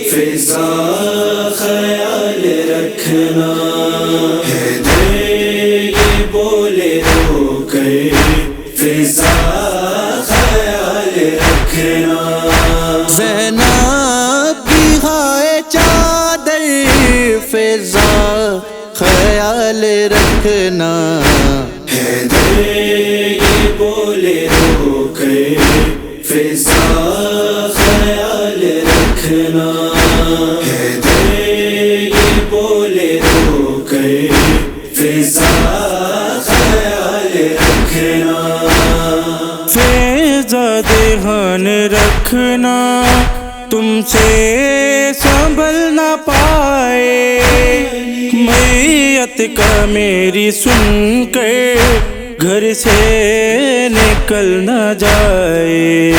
فضا خیال رکھنا یہ بولے رو کر فضا خیال رکھنا زینب کی ہائے چادر فضا خیال رکھنا یہ بولے رو کر فضا خیال رکھنا یہ بولے رو کر فضا خیال رکھنا فضا دھیان رکھنا تم سے سنبھل نہ پائے میت کا میری سن کر گھر سے نکل نہ جائے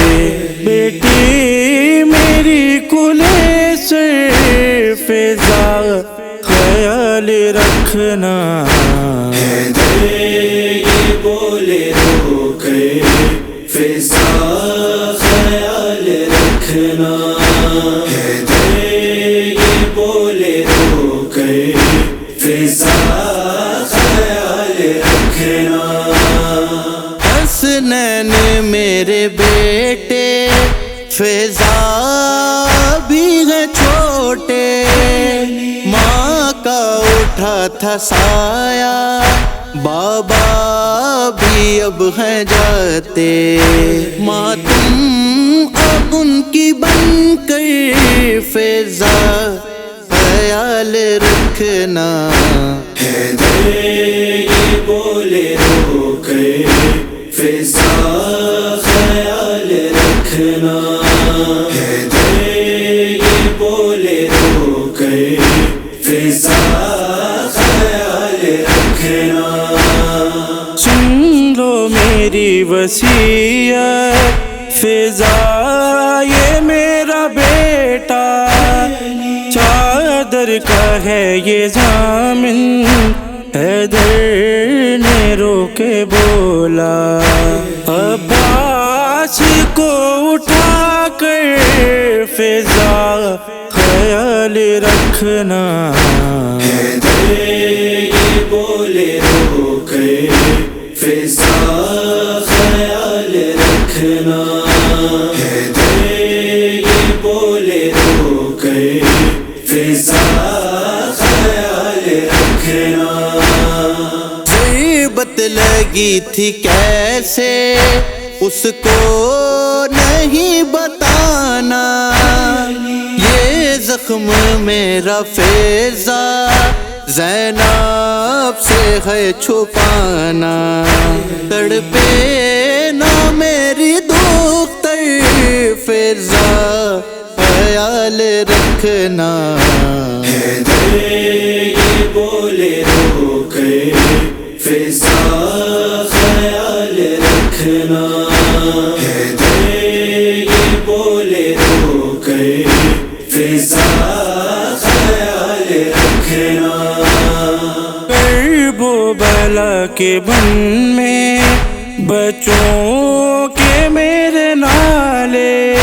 بیٹی میری کلے سے فضا خیال رکھنا یہ بولے رو کر فضا خیال رکھنا یہ بولے رو کر فضا خیال رکھنا حسنین میرے بیٹے فضا بھی ہے چھوٹے ماں کا اٹھا تھا سایہ بابا بھی اب ہیں جاتے ماں تم اب ان کی بن کر فضا خیال رکھنا یہ بولے رو کر فضا خیال رکھنا یہ بولے رو کر فضا خیال رکھنا سن لو میری وصیت فضا یہ میرا بیٹا چادر کا ہے یہ ضامن حیدر نے رو کے بولا عباس کو اٹھا کر فضا خیال رکھنا یہ بولے رو کر فضا خیال رکھنا یہ بولے رو کر فضا خیال رکھنا ضربت لگی تھی کیسے اس کو نہیں بتانا یہ زخم میرا فضا زینب سے ہے چھپانا تڑپے نہ میری دختر فضا خیال رکھنا یہ بولے رو کر فضا خیال رکھنا یہ بولے رو کر فضا خیال رکھنا کرب و بلا کے بن میں بچوں کے میرے نالے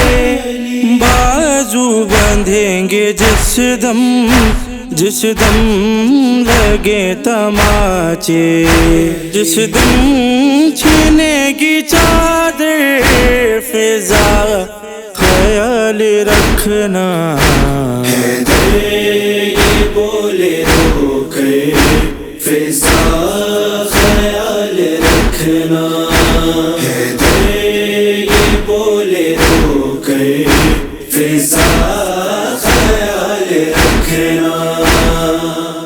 بازو بندھیں گے جس دم لگے تماچے جس دم چھینے گی چادر فضا خیال رکھنا یہ بولے رو کر فضا خیال رکھنا یہ بولے رو کر فضا خیال رکھنا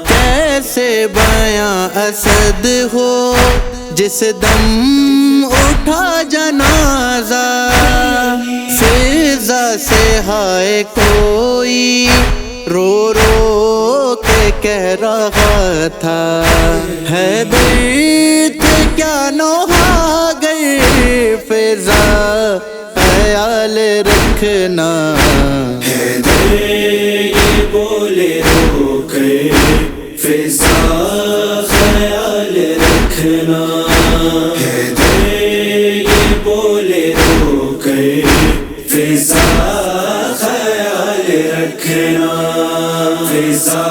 کیسے بیاں اسد ہو جس دم اٹھا جنازہ فضا سے ہائے کوئی رو رو کے کہہ رہا تھا حیدر تھے کیا نوحہ گر فضا خیال رکھنا حیدر یہ بولے رو کر فضا خیال رکھنا حیدر یہ بولے رو کر فضا خیال رکھنا فضا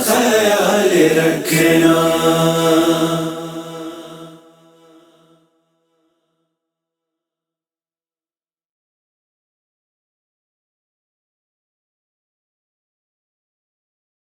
خیال رکھنا